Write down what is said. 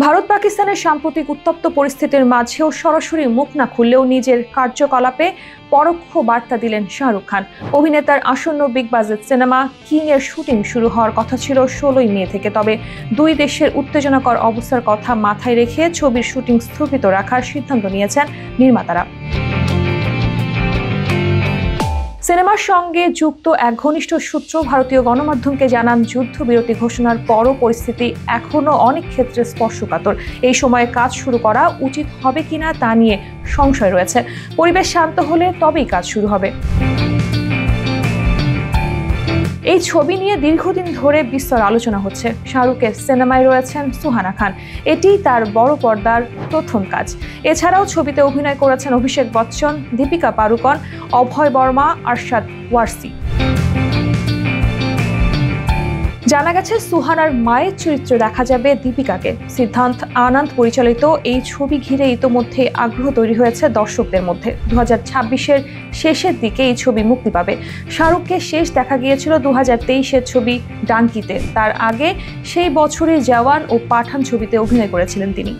ভারত পাকিস্তানের সাম্প্রতিক উত্তপ্ত পরিস্থিতির মাঝেও সরাসরি মুখ না খুললেও নিজের কার্যকলাপে পরোক্ষ বার্তা দিলেন শাহরুখ খান। অভিনেতার আসন্ন বিগ বাজেট সিনেমা কিং এর শুটিং শুরু হওয়ার কথা ছিল 16 মে থেকে, তবে দুই দেশের উত্তেজনাকর অবস্থার কথা মাথায় রেখে ছবির শুটিং স্থগিত রাখার সিদ্ধান্ত নিয়েছেন নির্মাতারা। সিনেমার সঙ্গে যুক্ত এক ঘনিষ্ঠ সূত্র ভারতীয় গণমাধ্যমকে জানান, যুদ্ধবিরতি ঘোষণার পরও পরিস্থিতি এখনও অনেক ক্ষেত্রে স্পর্শকাতর। এই সময়ে কাজ শুরু করা উচিত হবে কিনা তা নিয়ে সংশয় রয়েছে। পরিবেশ শান্ত হলে তবেই কাজ শুরু হবে। এই ছবি নিয়ে দীর্ঘদিন ধরে বিস্তর আলোচনা হচ্ছে। শাহরুখের সিনেমায় রয়েছেন সুহানা খান, এটি তার বড় পর্দার প্রথম কাজ। এছাড়াও ছবিতে অভিনয় করেছেন অভিষেক বচ্চন, দীপিকা পাড়ুকোন, অভয় বর্মা, আরশাদ ওয়ারসি। জানা গেছে সুহানার মায়ের চরিত্রে দেখা যাবে দীপিকাকে। সিদ্ধান্ত আনন্দ পরিচালিত এই ছবি ঘিরে ইতোমধ্যে আগ্রহ তৈরি হয়েছে দর্শকদের মধ্যে। 2026-এর শেষের দিকে এই ছবি মুক্তি পাবে। শাহরুখকে শেষ দেখা গিয়েছিল 2023-এর ছবি ডাঙ্কিতে। তার আগে সেই বছরই জওয়ান ও পাঠান ছবিতে অভিনয় করেছিলেন তিনি।